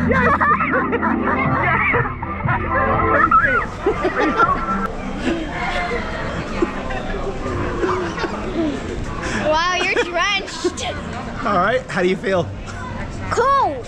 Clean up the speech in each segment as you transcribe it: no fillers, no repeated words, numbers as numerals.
Wow, you're drenched. All right, how do you feel? Cold.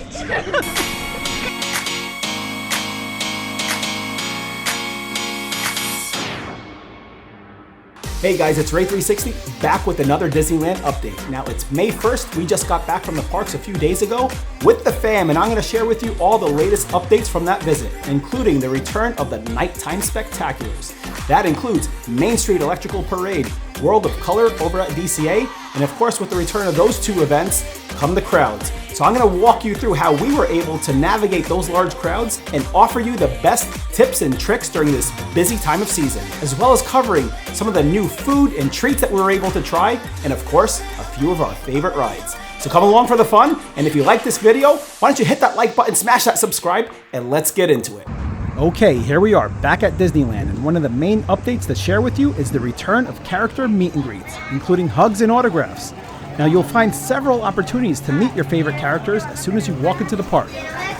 Hey guys, it's Ray360 back with another Disneyland update. Now it's May 1st, we just got back from the parks a few days ago with the fam, and I'm gonna share with you all the latest updates from that visit, including the return of the nighttime spectaculars. That includes Main Street Electrical Parade, World of Color over at DCA, and of course with the return of those two events come the crowds. So I'm gonna walk you through how we were able to navigate those large crowds and offer you the best tips and tricks during this busy time of season, as well as covering some of the new food and treats that we were able to try, and of course, a few of our favorite rides. So come along for the fun, and if you like this video, why don't you hit that like button, smash that subscribe, and let's get into it. Okay, here we are back at Disneyland, and one of the main updates to share with you is the return of character meet and greets, including hugs and autographs. Now you'll find several opportunities to meet your favorite characters as soon as you walk into the park,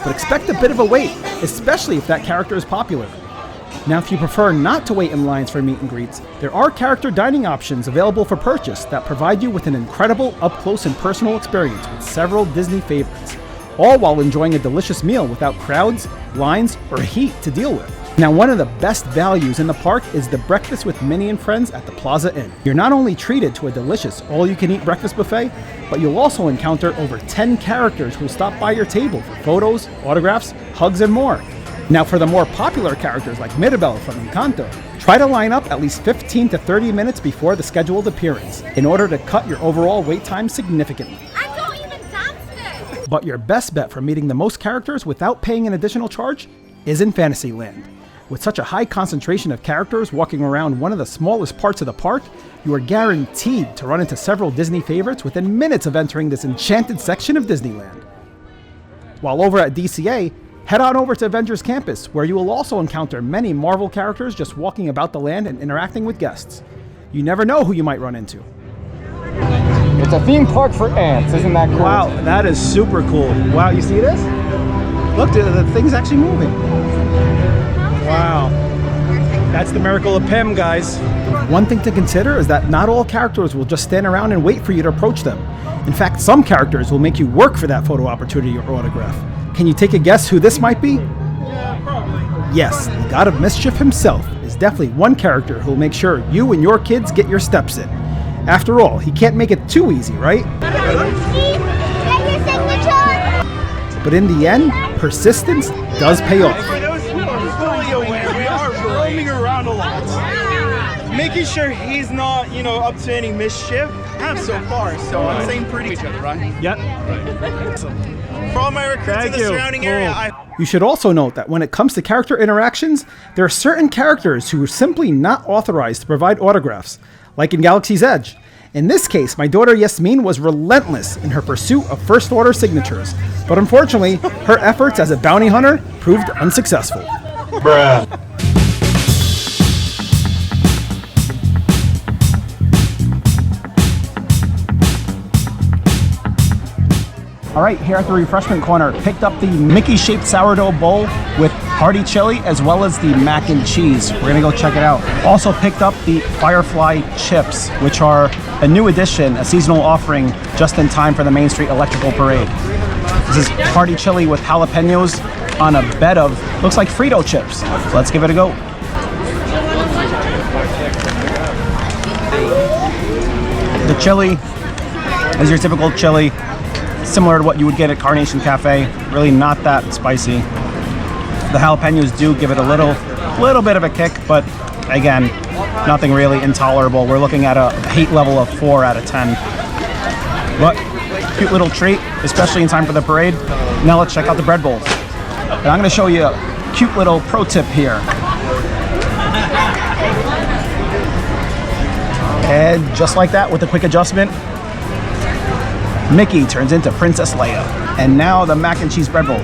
but expect a bit of a wait, especially if that character is popular. Now if you prefer not to wait in lines for meet and greets, there are character dining options available for purchase that provide you with an incredible up-close and personal experience with several Disney favorites, all while enjoying a delicious meal without crowds, lines, or heat to deal with. Now, one of the best values in the park is the breakfast with Minnie and Friends at the Plaza Inn. You're not only treated to a delicious all-you-can-eat breakfast buffet, but you'll also encounter over 10 characters who'll stop by your table for photos, autographs, hugs, and more. Now, for the more popular characters like Mirabel from Encanto, try to line up at least 15 to 30 minutes before the scheduled appearance in order to cut your overall wait time significantly. I don't even dance this. But your best bet for meeting the most characters without paying an additional charge is in Fantasyland. With such a high concentration of characters walking around one of the smallest parts of the park, you are guaranteed to run into several Disney favorites within minutes of entering this enchanted section of Disneyland. While over at DCA, head on over to Avengers Campus, where you will also encounter many Marvel characters just walking about the land and interacting with guests. You never know who you might run into. It's a theme park for ants, isn't that cool? Wow, that is super cool. Wow, you see this? Look, the thing's actually moving. Wow, that's the miracle of Pym, guys. One thing to consider is that not all characters will just stand around and wait for you to approach them. In fact, some characters will make you work for that photo opportunity or autograph. Can you take a guess who this might be? Yeah, probably. Yes, the God of Mischief himself is definitely one character who'll make sure you and your kids get your steps in. After all, he can't make it too easy, right? But in the end, persistence does pay off. Around a lot, making sure he's not, up to any mischief. I have so far, so I'm staying pretty each other, right? Yep. For all my recruits in the surrounding area, You should also note that when it comes to character interactions, there are certain characters who are simply not authorized to provide autographs, like in Galaxy's Edge. In this case, my daughter Yasmin was relentless in her pursuit of First Order signatures, but unfortunately, her efforts as a bounty hunter proved unsuccessful. Bruh. All right, here at the Refreshment Corner, picked up the Mickey-shaped sourdough bowl with hearty chili as well as the mac and cheese. We're gonna go check it out. Also picked up the Firefly chips, which are a new addition, a seasonal offering just in time for the Main Street Electrical Parade. This is hearty chili with jalapenos on a bed of, looks like Frito chips. So let's give it a go. The chili is your typical chili, similar to what you would get at Carnation Cafe, really not that spicy. The jalapenos do give it a little bit of a kick, but again, nothing really intolerable. We're looking at a hate level of 4 out of 10. But cute little treat, especially in time for the parade. Now let's check out the bread bowls. And I'm gonna show you a cute little pro tip here. And just like that, with a quick adjustment, Mickey turns into Princess Leia. And now the mac and cheese bread bowl.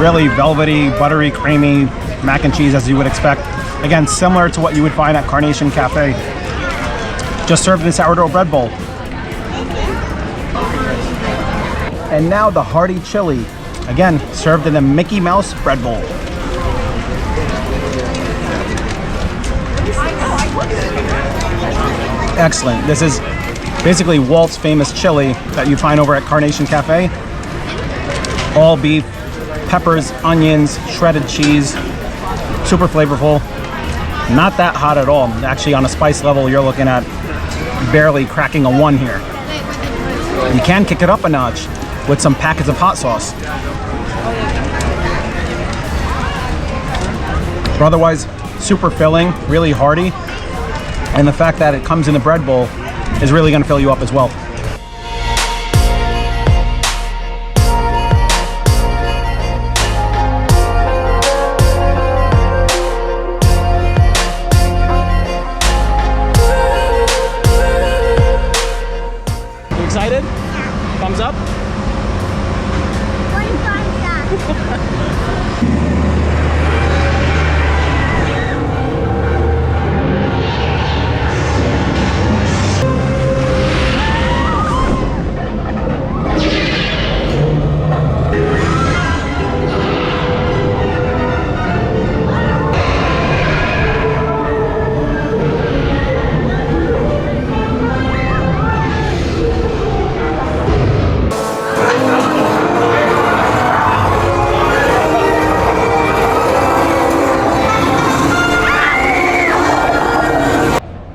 Really velvety, buttery, creamy mac and cheese as you would expect. Again, similar to what you would find at Carnation Cafe. just served in a sourdough bread bowl. And now the hearty chili, again, served in a Mickey Mouse bread bowl. Excellent. This is basically Walt's famous chili that you find over at Carnation Cafe. All beef, peppers, onions, shredded cheese, super flavorful. Not that hot at all. Actually, on a spice level, you're looking at barely cracking a 1 here. You can kick it up a notch with some packets of hot sauce. But otherwise, super filling, really hearty. And the fact that it comes in the bread bowl is really going to fill you up as well. You excited? Thumbs up? One thumbs up.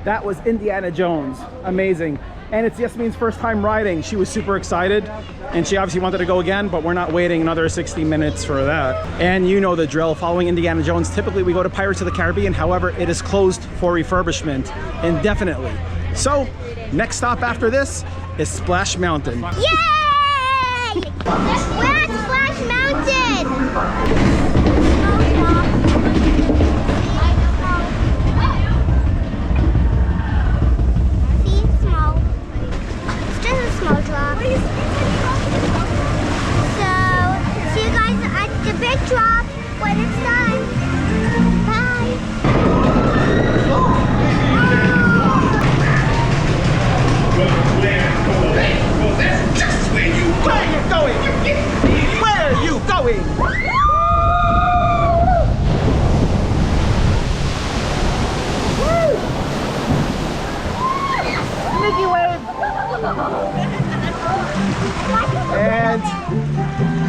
That was Indiana Jones. Amazing. And it's Yasmin's first time riding. She was super excited and she obviously wanted to go again, but we're not waiting another 60 minutes for that. And you know the drill. Following Indiana Jones, typically we go to Pirates of the Caribbean. However, it is closed for refurbishment indefinitely. So next stop after this is Splash Mountain. Yay! We're at Splash Mountain. See, small. It's just a small drop. So, see you guys at the big drop when it's done. Bye. That's just where you go. Where are you going? Where are you going? Mickey wave. And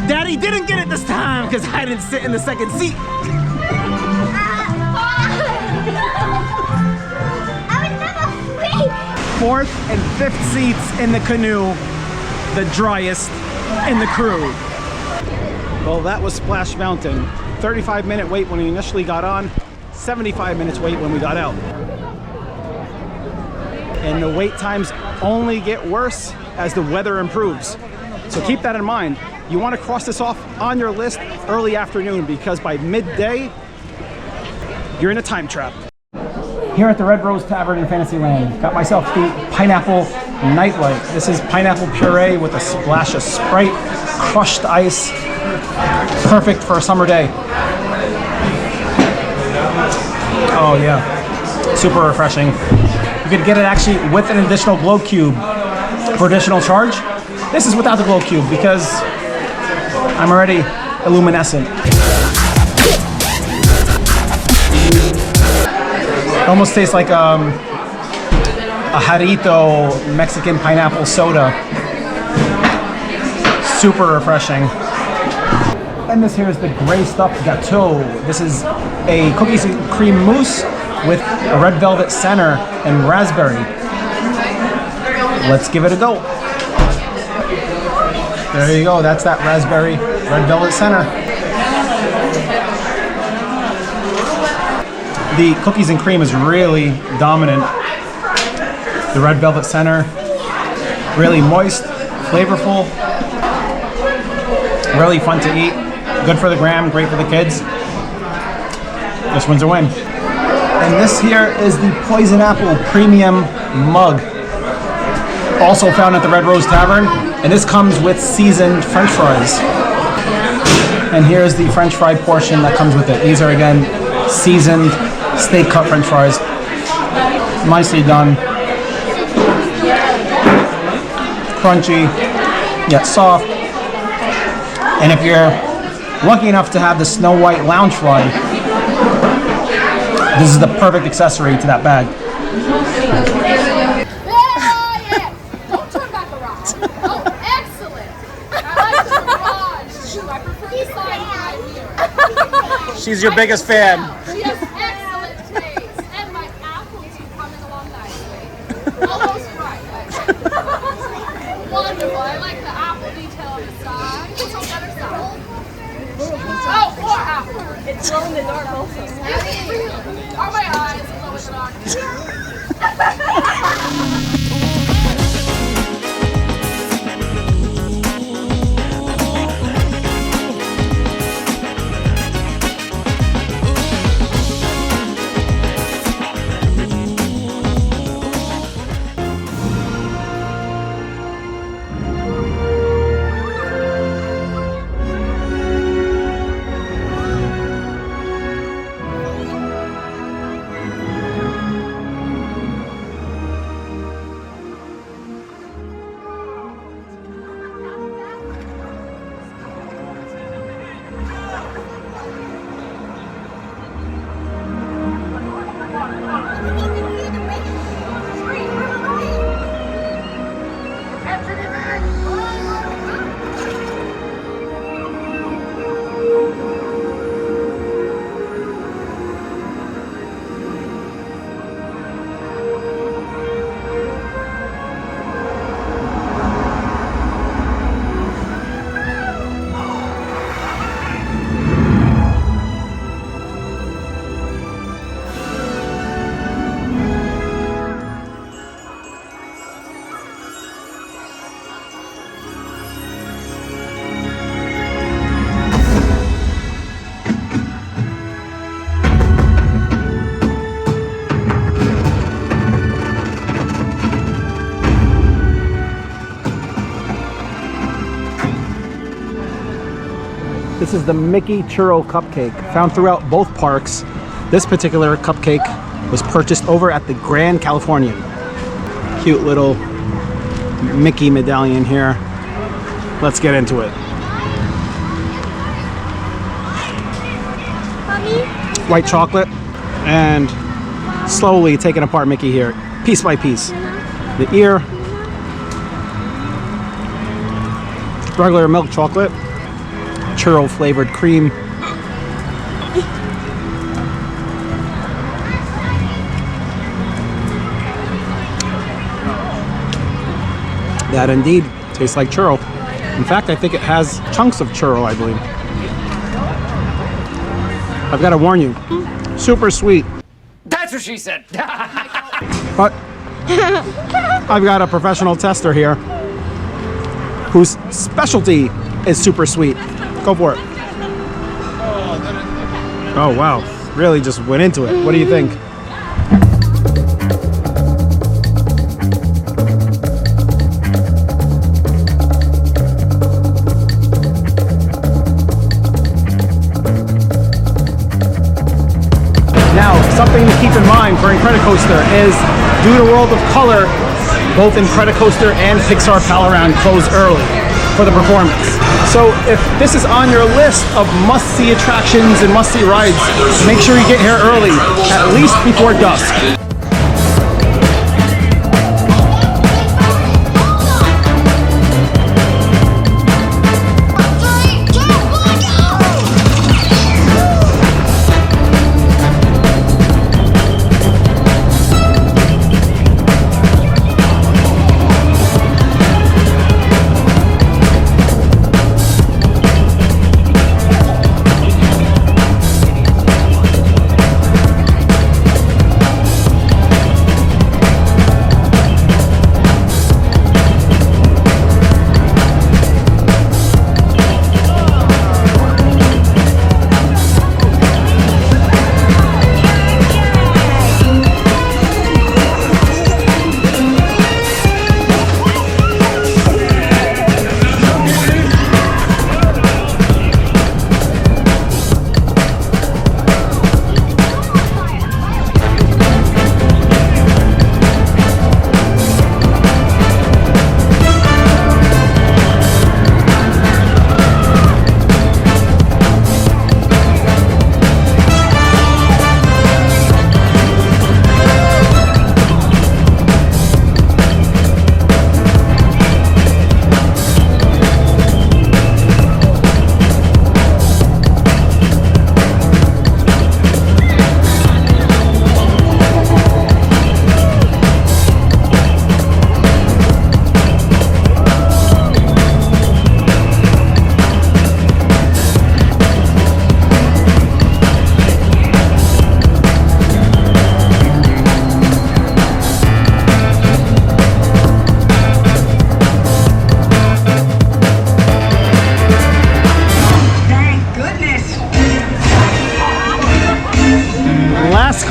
Daddy didn't get it this time because I didn't sit in the second seat. I was number 3. Fourth and fifth seats in the canoe, the driest in the crew. Well, that was Splash Mountain. 35-minute wait when we initially got on, 75 minutes wait when we got out. And the wait times only get worse as the weather improves. So keep that in mind. You want to cross this off on your list early afternoon because by midday, you're in a time trap. Here at the Red Rose Tavern in Fantasyland, got myself the pineapple nightlight. This is pineapple puree with a splash of Sprite, crushed ice. Perfect for a summer day. Oh yeah, super refreshing. You could get it actually with an additional glow cube for additional charge. This is without the glow cube because I'm already illuminescent. It almost tastes like a Jarrito Mexican pineapple soda. Super refreshing. And this here is the gray stuffed gâteau. This is a cookies and cream mousse with a red velvet center and raspberry. Let's give it a go. There you go, that's that raspberry red velvet center. The cookies and cream is really dominant. The red velvet center, really moist, flavorful, really fun to eat. Good for the gram, great for the kids. This one's a win. And this here is the Poison Apple Premium Mug. Also found at the Red Rose Tavern. And this comes with seasoned French fries. And here's the French fry portion that comes with it. These are again seasoned steak cut French fries. Nicely done. crunchy, yet soft. And if you're lucky enough to have the Snow White lounge fly, this is the perfect accessory to that bag. Yeah. Don't turn back around. Oh, excellent. I like the garage too. I prefer the side right here. She's your biggest fan. She has excellent taste. And my apple tea coming along nicely. Almost right. Wonderful. I like the apple detail on the side. It's on the other side. Oh, more apple. It's glow in the dark also. Are my eyes glow in the dark? This is the Mickey Churro Cupcake, found throughout both parks. This particular cupcake was purchased over at the Grand Californian. Cute little Mickey medallion here. Let's get into it. Mommy? White chocolate, and slowly taking apart Mickey here, piece by piece. The ear, regular milk chocolate, churro flavored cream, that indeed tastes like churro. In fact, I think it has chunks of churro, I believe. I've got to warn you, super sweet. That's what she said. But I've got a professional tester here whose specialty is super sweet. Go for it. Oh wow, really just went into it. What do you think? Now, something to keep in mind for Incredicoaster is, due to World of Color, both Incredicoaster and Pixar Pal-Around close early for the performance. So if this is on your list of must-see attractions and must-see rides, make sure you get here early, at least before dusk.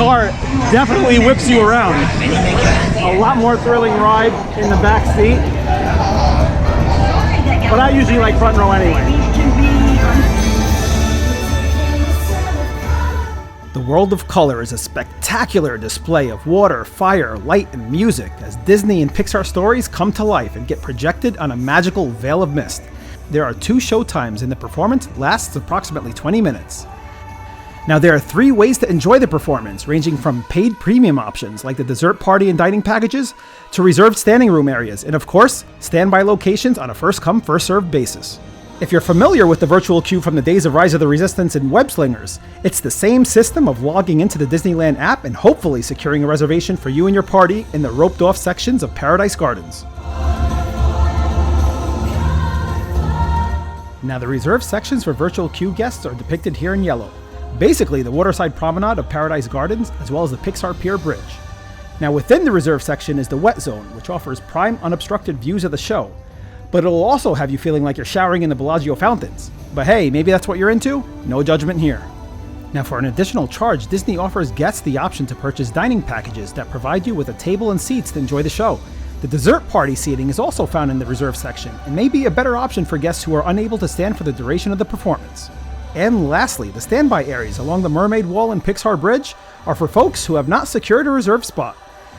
part definitely whips you around. A lot more thrilling ride in the back seat. But I usually like front row anyway. The World of Color is a spectacular display of water, fire, light, and music as Disney and Pixar stories come to life and get projected on a magical veil of mist. There are 2 show times and the performance lasts approximately 20 minutes. Now there are 3 ways to enjoy the performance, ranging from paid premium options like the dessert party and dining packages, to reserved standing room areas, and of course, standby locations on a first-come, first-served basis. If you're familiar with the virtual queue from the days of Rise of the Resistance and Web Slingers, it's the same system of logging into the Disneyland app and hopefully securing a reservation for you and your party in the roped-off sections of Paradise Gardens. Now the reserved sections for virtual queue guests are depicted here in yellow. Basically the waterside promenade of Paradise Gardens as well as the Pixar Pier Bridge. Now within the reserved section is the wet zone, which offers prime unobstructed views of the show. But it'll also have you feeling like you're showering in the Bellagio fountains. But hey, maybe that's what you're into? No judgment here. Now for an additional charge, Disney offers guests the option to purchase dining packages that provide you with a table and seats to enjoy the show. The dessert party seating is also found in the reserved section and may be a better option for guests who are unable to stand for the duration of the performance. And lastly, the standby areas along the Mermaid Wall and Pixar Bridge are for folks who have not secured a reserved spot.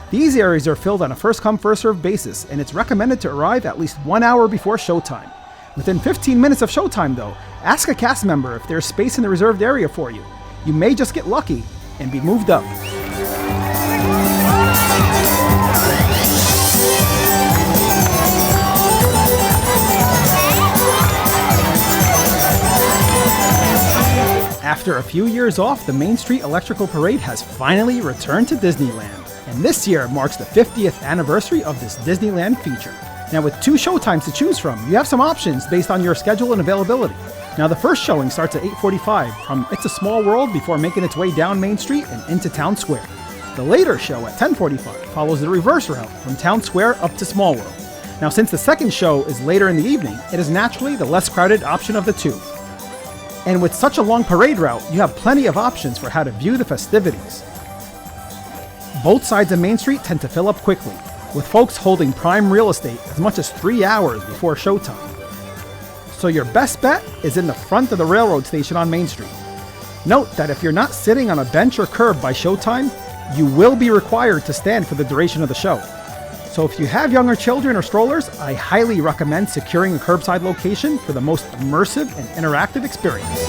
These areas are filled on a first-come, first-served basis, and it's recommended to arrive at least 1 hour before showtime. Within 15 minutes of showtime, though, ask a cast member if there's space in the reserved area for you. You may just get lucky and be moved up. After a few years off, the Main Street Electrical Parade has finally returned to Disneyland. And this year marks the 50th anniversary of this Disneyland feature. Now with 2 showtimes to choose from, you have some options based on your schedule and availability. Now the first showing starts at 8:45 from It's a Small World before making its way down Main Street and into Town Square. The later show at 10:45 follows the reverse route from Town Square up to Small World. Now since the second show is later in the evening, it is naturally the less crowded option of the 2. And with such a long parade route, you have plenty of options for how to view the festivities. Both sides of Main Street tend to fill up quickly, with folks holding prime real estate as much as 3 hours before showtime. So your best bet is in the front of the railroad station on Main Street. Note that if you're not sitting on a bench or curb by showtime, you will be required to stand for the duration of the show. So if you have younger children or strollers, I highly recommend securing a curbside location for the most immersive and interactive experience.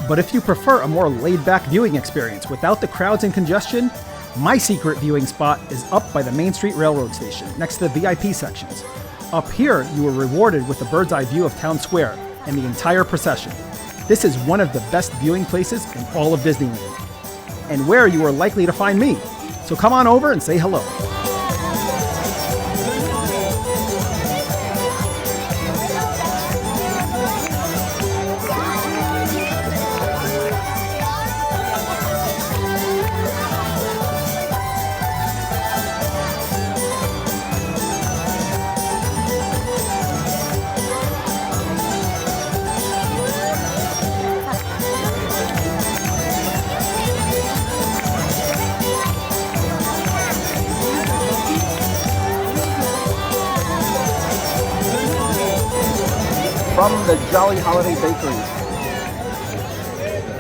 But if you prefer a more laid-back viewing experience without the crowds and congestion, my secret viewing spot is up by the Main Street Railroad Station, next to the VIP sections. Up here, you are rewarded with a bird's eye view of Town Square and the entire procession. This is one of the best viewing places in all of Disneyland, and where you are likely to find me. So come on over and say hello. From the Jolly Holiday Bakery.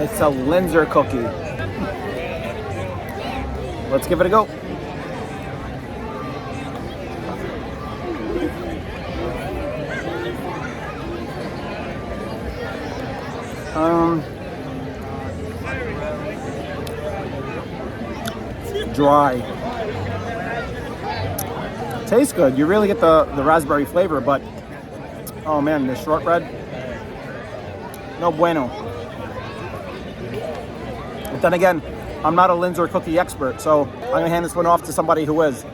It's a Linzer cookie. Let's give it a go. Dry. Tastes good. You really get the raspberry flavor, but oh man, the shortbread, no bueno. But then again, I'm not a Linzer cookie expert, so I'm gonna hand this one off to somebody who is.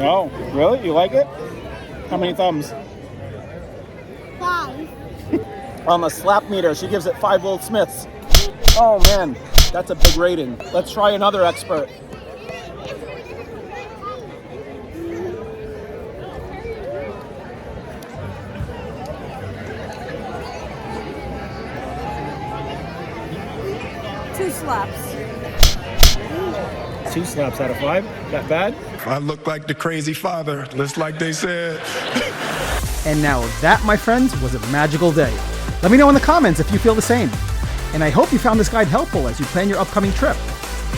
Oh, really? You like it? How many thumbs? 5. On the slap meter, she gives it 5 Gold Smiths. Oh man, that's a big rating. Let's try another expert. Two slaps. 2 slaps out of 5. That bad? I look like the crazy father, just like they said. And now that, my friends, was a magical day. Let me know in the comments if you feel the same. And I hope you found this guide helpful as you plan your upcoming trip.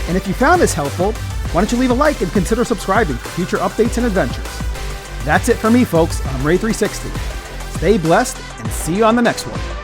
And if you found this helpful, why don't you leave a like and consider subscribing for future updates and adventures. That's it for me, folks. I'm Ray360. Stay blessed and see you on the next one.